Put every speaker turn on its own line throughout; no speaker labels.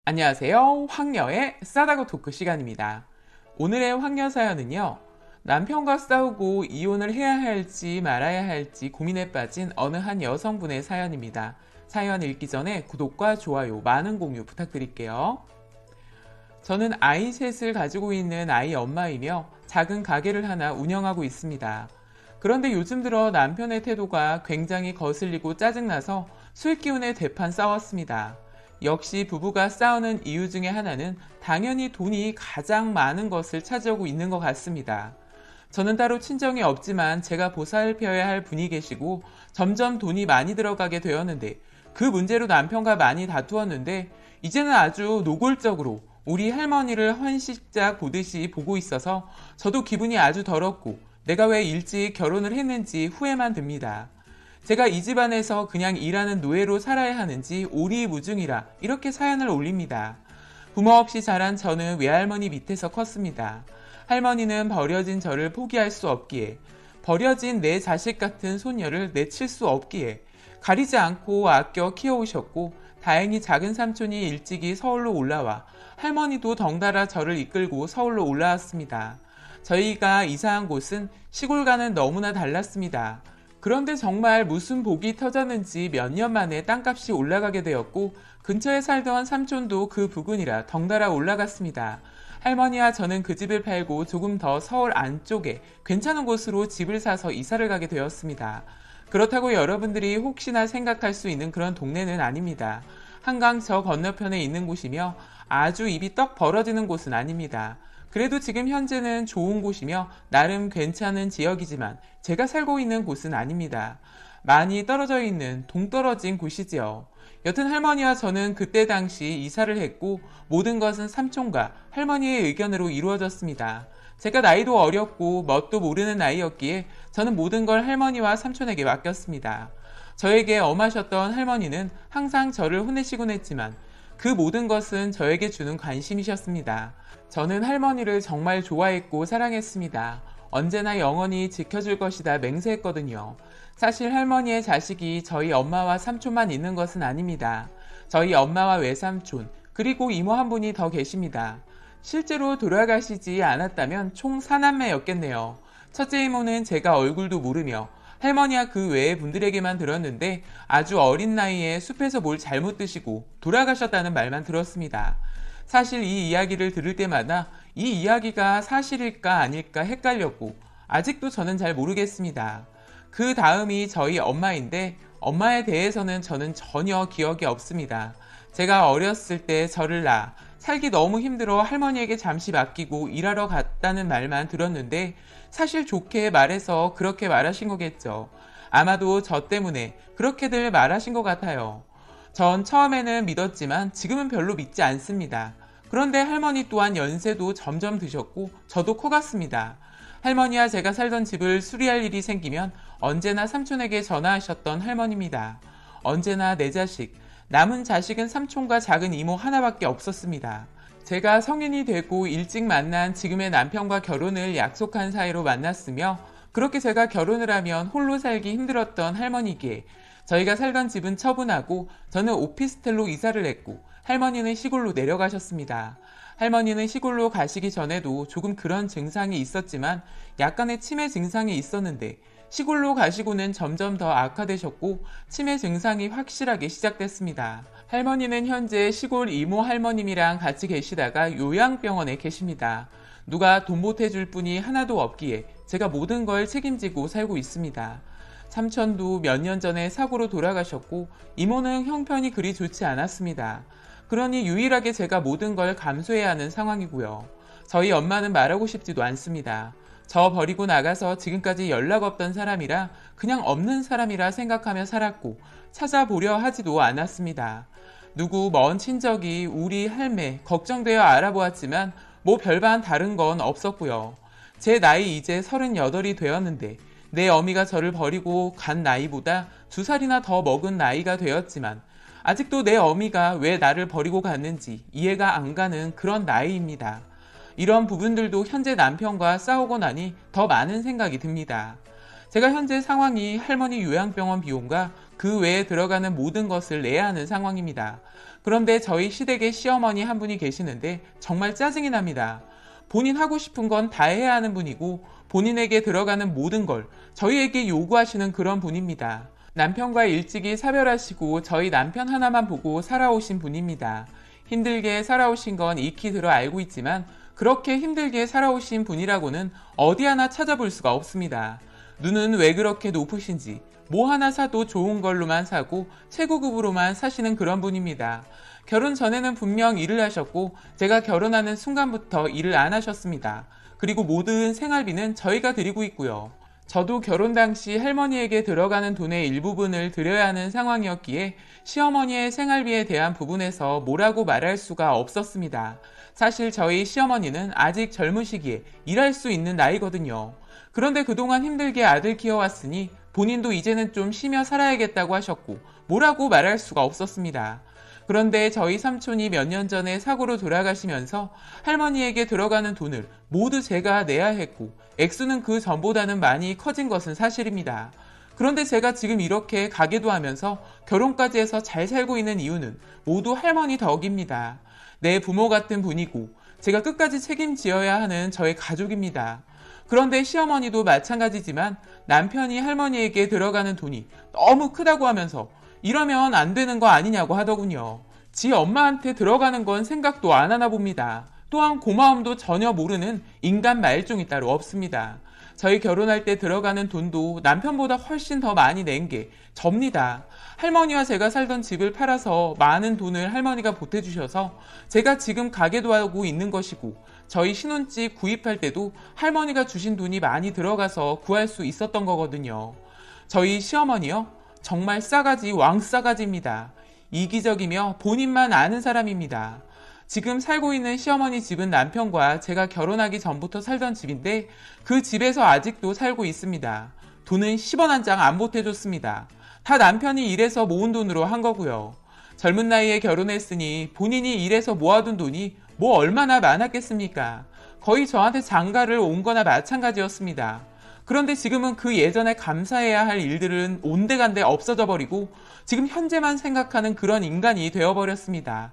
안녕하세요. 황녀의 싸다고 토크 시간입니다. 오늘의 황녀 사연은요. 남편과 싸우고 이혼을 해야 할지 말아야 할지 고민에 빠진 어느 한 여성분의 사연입니다. 사연 읽기 전에 구독과 좋아요, 많은 공유 부탁드릴게요. 저는 아이 셋을 가지고 있는 아이 엄마이며 작은 가게를 하나 운영하고 있습니다. 그런데 요즘 들어 남편의 태도가 굉장히 거슬리고 짜증나서 술 기운에 대판 싸웠습니다. 역시 부부가 싸우는 이유 중에 하나는 당연히 돈이 가장 많은 것을 차지하고 있는 것 같습니다. 저는 따로 친정이 없지만 제가 보살펴야 할 분이 계시고 점점 돈이 많이 들어가게 되었는데 그 문제로 남편과 많이 다투었는데 이제는 아주 노골적으로 우리 할머니를 헌신자 보듯이 보고 있어서 저도 기분이 아주 더럽고 내가 왜 일찍 결혼을 했는지 후회만 듭니다. 제가 이 집안에서 그냥 일하는 노예로 살아야 하는지 오리무중이라 이렇게 사연을 올립니다. 부모 없이 자란 저는 외할머니 밑에서 컸습니다. 할머니는 버려진 저를 포기할 수 없기에, 버려진 내 자식 같은 손녀를 내칠 수 없기에 가리지 않고 아껴 키워오셨고 다행히 작은 삼촌이 일찍이 서울로 올라와 할머니도 덩달아 저를 이끌고 서울로 올라왔습니다. 저희가 이사한 곳은 시골과는 너무나 달랐습니다. 그런데 정말 무슨 복이 터졌는지 몇 년 만에 땅값이 올라가게 되었고 근처에 살던 삼촌도 그 부근이라 덩달아 올라갔습니다. 할머니와 저는 그 집을 팔고 조금 더 서울 안쪽에 괜찮은 곳으로 집을 사서 이사를 가게 되었습니다. 그렇다고 여러분들이 혹시나 생각할 수 있는 그런 동네는 아닙니다. 한강 저 건너편에 있는 곳이며 아주 입이 떡 벌어지는 곳은 아닙니다. 그래도 지금 현재는 좋은 곳이며 나름 괜찮은 지역이지만 제가 살고 있는 곳은 아닙니다. 많이 떨어져 있는 동떨어진 곳이지요. 여튼 할머니와 저는 그때 당시 이사를 했고 모든 것은 삼촌과 할머니의 의견으로 이루어졌습니다. 제가 나이도 어렸고 뭣도 모르는 나이였기에 저는 모든 걸 할머니와 삼촌에게 맡겼습니다. 저에게 엄하셨던 할머니는 항상 저를 혼내시곤 했지만 그 모든 것은 저에게 주는 관심이셨습니다. 저는 할머니를 정말 좋아했고 사랑했습니다. 언제나 영원히 지켜줄 것이다 맹세했거든요. 사실 할머니의 자식이 저희 엄마와 삼촌만 있는 것은 아닙니다. 저희 엄마와 외삼촌 그리고 이모 한 분이 더 계십니다. 실제로 돌아가시지 않았다면 총 4남매였겠네요. 첫째 이모는 제가 얼굴도 모르며 할머니와 그 외의 분들에게만 들었는데 아주 어린 나이에 숲에서 뭘 잘못 드시고 돌아가셨다는 말만 들었습니다. 사실 이 이야기를 들을 때마다 이 이야기가 사실일까 아닐까 헷갈렸고 아직도 저는 잘 모르겠습니다. 그 다음이 저희 엄마인데 엄마에 대해서는 저는 전혀 기억이 없습니다. 제가 어렸을 때 저를 낳아 살기 너무 힘들어 할머니에게 잠시 맡기고 일하러 갔다는 말만 들었는데 사실 좋게 말해서 그렇게 말하신 거겠죠. 아마도 저 때문에 그렇게들 말하신 것 같아요. 전 처음에는 믿었지만 지금은 별로 믿지 않습니다. 그런데 할머니 또한 연세도 점점 드셨고 저도 커갔습니다. 할머니와 제가 살던 집을 수리할 일이 생기면 언제나 삼촌에게 전화하셨던 할머니입니다. 언제나 내 자식, 남은 자식은 삼촌과 작은 이모 하나밖에 없었습니다. 제가 성인이 되고 일찍 만난 지금의 남편과 결혼을 약속한 사이로 만났으며 그렇게 제가 결혼을 하면 홀로 살기 힘들었던 할머니께 저희가 살던 집은 처분하고 저는 오피스텔로 이사를 했고 할머니는 시골로 내려가셨습니다. 할머니는 시골로 가시기 전에도 조금 그런 증상이 있었지만 약간의 치매 증상이 있었는데 시골로 가시고는 점점 더 악화되셨고 치매 증상이 확실하게 시작됐습니다. 할머니는 현재 시골 이모 할머님이랑 같이 계시다가 요양병원에 계십니다. 누가 돈 보태줄 분이 하나도 없기에 제가 모든 걸 책임지고 살고 있습니다. 삼촌도 몇 년 전에 사고로 돌아가셨고 이모는 형편이 그리 좋지 않았습니다. 그러니 유일하게 제가 모든 걸 감수해야 하는 상황이고요. 저희 엄마는 말하고 싶지도 않습니다. 저 버리고 나가서 지금까지 연락 없던 사람이라 그냥 없는 사람이라 생각하며 살았고 찾아보려 하지도 않았습니다. 누구 먼 친척이 우리 할매 걱정되어 알아보았지만 뭐 별반 다른 건 없었고요. 제 나이 이제 38이 되었는데 내 어미가 저를 버리고 간 나이보다 2살이나 더 먹은 나이가 되었지만 아직도 내 어미가 왜 나를 버리고 갔는지 이해가 안 가는 그런 나이입니다. 이런 부분들도 현재 남편과 싸우고 나니 더 많은 생각이 듭니다. 제가 현재 상황이 할머니 요양병원 비용과 그 외에 들어가는 모든 것을 내야 하는 상황입니다. 그런데 저희 시댁에 시어머니 한 분이 계시는데 정말 짜증이 납니다. 본인 하고 싶은 건 다 해야 하는 분이고 본인에게 들어가는 모든 걸 저희에게 요구하시는 그런 분입니다. 남편과 일찍이 사별하시고 저희 남편 하나만 보고 살아오신 분입니다. 힘들게 살아오신 건 익히 들어 알고 있지만 그렇게 힘들게 살아오신 분이라고는 어디 하나 찾아볼 수가 없습니다. 눈은 왜 그렇게 높으신지 뭐 하나 사도 좋은 걸로만 사고 최고급으로만 사시는 그런 분입니다. 결혼 전에는 분명 일을 하셨고 제가 결혼하는 순간부터 일을 안 하셨습니다. 그리고 모든 생활비는 저희가 드리고 있고요. 저도 결혼 당시 할머니에게 들어가는 돈의 일부분을 드려야 하는 상황이었기에 시어머니의 생활비에 대한 부분에서 뭐라고 말할 수가 없었습니다. 사실 저희 시어머니는 아직 젊으시기에 일할 수 있는 나이거든요. 그런데 그동안 힘들게 아들 키워왔으니 본인도 이제는 좀 쉬며 살아야겠다고 하셨고 뭐라고 말할 수가 없었습니다. 그런데 저희 삼촌이 몇 년 전에 사고로 돌아가시면서 할머니에게 들어가는 돈을 모두 제가 내야 했고 액수는 그 전보다는 많이 커진 것은 사실입니다. 그런데 제가 지금 이렇게 가게도 하면서 결혼까지 해서 잘 살고 있는 이유는 모두 할머니 덕입니다. 내 부모 같은 분이고 제가 끝까지 책임지어야 하는 저의 가족입니다. 그런데 시어머니도 마찬가지지만 남편이 할머니에게 들어가는 돈이 너무 크다고 하면서 이러면 안 되는 거 아니냐고 하더군요. 지 엄마한테 들어가는 건 생각도 안 하나 봅니다. 또한 고마움도 전혀 모르는 인간 말종이 따로 없습니다. 저희 결혼할 때 들어가는 돈도 남편보다 훨씬 더 많이 낸 게 접니다. 할머니와 제가 살던 집을 팔아서 많은 돈을 할머니가 보태주셔서 제가 지금 가게도 하고 있는 것이고 저희 신혼집 구입할 때도 할머니가 주신 돈이 많이 들어가서 구할 수 있었던 거거든요. 저희 시어머니요? 정말 싸가지 왕싸가지입니다. 이기적이며 본인만 아는 사람입니다. 지금 살고 있는 시어머니 집은 남편과 제가 결혼하기 전부터 살던 집인데 그 집에서 아직도 살고 있습니다. 돈은 10원 한 장 안 보태줬습니다. 다 남편이 일해서 모은 돈으로 한 거고요. 젊은 나이에 결혼했으니 본인이 일해서 모아둔 돈이 뭐 얼마나 많았겠습니까? 거의 저한테 장가를 온 거나 마찬가지였습니다. 그런데 지금은 그 예전에 감사해야 할 일들은 온데간데 없어져 버리고 지금 현재만 생각하는 그런 인간이 되어버렸습니다.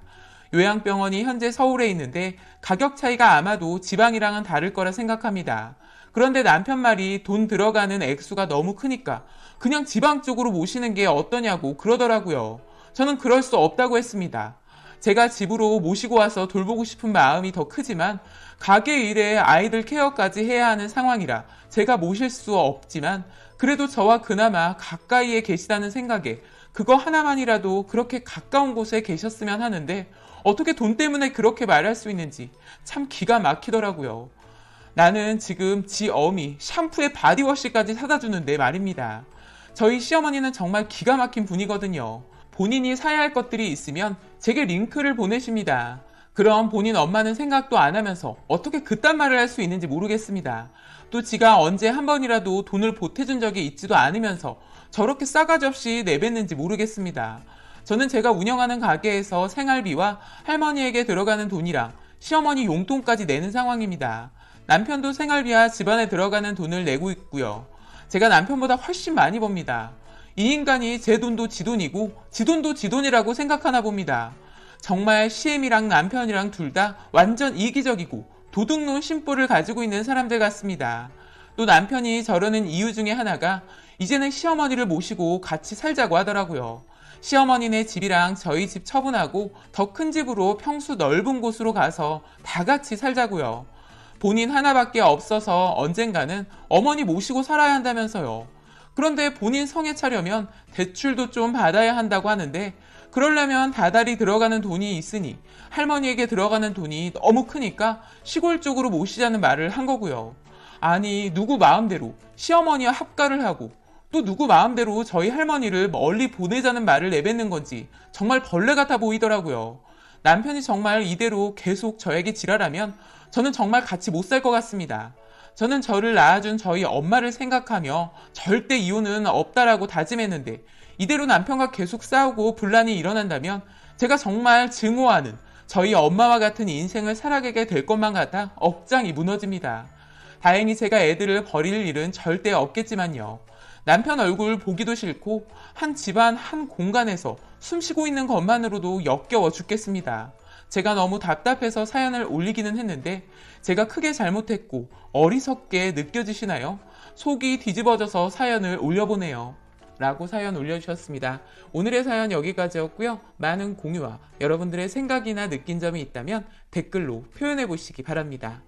요양병원이 현재 서울에 있는데 가격 차이가 아마도 지방이랑은 다를 거라 생각합니다. 그런데 남편 말이 돈 들어가는 액수가 너무 크니까 그냥 지방 쪽으로 모시는 게 어떠냐고 그러더라고요. 저는 그럴 수 없다고 했습니다. 제가 집으로 모시고 와서 돌보고 싶은 마음이 더 크지만 가게 일에 아이들 케어까지 해야 하는 상황이라 제가 모실 수 없지만 그래도 저와 그나마 가까이에 계시다는 생각에 그거 하나만이라도 그렇게 가까운 곳에 계셨으면 하는데 어떻게 돈 때문에 그렇게 말할 수 있는지 참 기가 막히더라고요. 나는 지금 지 어미 샴푸에 바디워시까지 사다 주는데 말입니다. 저희 시어머니는 정말 기가 막힌 분이거든요. 본인이 사야 할 것들이 있으면 제게 링크를 보내십니다. 그럼 본인 엄마는 생각도 안 하면서 어떻게 그딴 말을 할 수 있는지 모르겠습니다. 또 지가 언제 한 번이라도 돈을 보태준 적이 있지도 않으면서 저렇게 싸가지 없이 내뱉는지 모르겠습니다. 저는 제가 운영하는 가게에서 생활비와 할머니에게 들어가는 돈이랑 시어머니 용돈까지 내는 상황입니다. 남편도 생활비와 집안에 들어가는 돈을 내고 있고요. 제가 남편보다 훨씬 많이 법니다. 이 인간이 제 돈도 지 돈이고 지 돈도 지 돈이라고 생각하나 봅니다. 정말 시엠이랑 남편이랑 둘 다 완전 이기적이고 도둑놈 심보를 가지고 있는 사람들 같습니다. 또 남편이 저러는 이유 중에 하나가 이제는 시어머니를 모시고 같이 살자고 하더라고요. 시어머니네 집이랑 저희 집 처분하고 더 큰 집으로 평수 넓은 곳으로 가서 다 같이 살자고요. 본인 하나밖에 없어서 언젠가는 어머니 모시고 살아야 한다면서요. 그런데 본인 성에 차려면 대출도 좀 받아야 한다고 하는데 그러려면 다달이 들어가는 돈이 있으니 할머니에게 들어가는 돈이 너무 크니까 시골 쪽으로 모시자는 말을 한 거고요. 아니 누구 마음대로 시어머니와 합가를 하고 또 누구 마음대로 저희 할머니를 멀리 보내자는 말을 내뱉는 건지 정말 벌레 같아 보이더라고요. 남편이 정말 이대로 계속 저에게 지랄하면 저는 정말 같이 못 살 것 같습니다. 저는 저를 낳아준 저희 엄마를 생각하며 절대 이혼은 없다라고 다짐했는데 이대로 남편과 계속 싸우고 분란이 일어난다면 제가 정말 증오하는 저희 엄마와 같은 인생을 살아가게 될 것만 같아 억장이 무너집니다. 다행히 제가 애들을 버릴 일은 절대 없겠지만요. 남편 얼굴 보기도 싫고 한 집안 한 공간에서 숨쉬고 있는 것만으로도 역겨워 죽겠습니다. 제가 너무 답답해서 사연을 올리기는 했는데 제가 크게 잘못했고 어리석게 느껴지시나요? 속이 뒤집어져서 사연을 올려보네요. 라고 사연 올려주셨습니다. 오늘의 사연 여기까지였고요. 많은 공유와 여러분들의 생각이나 느낀 점이 있다면 댓글로 표현해 보시기 바랍니다.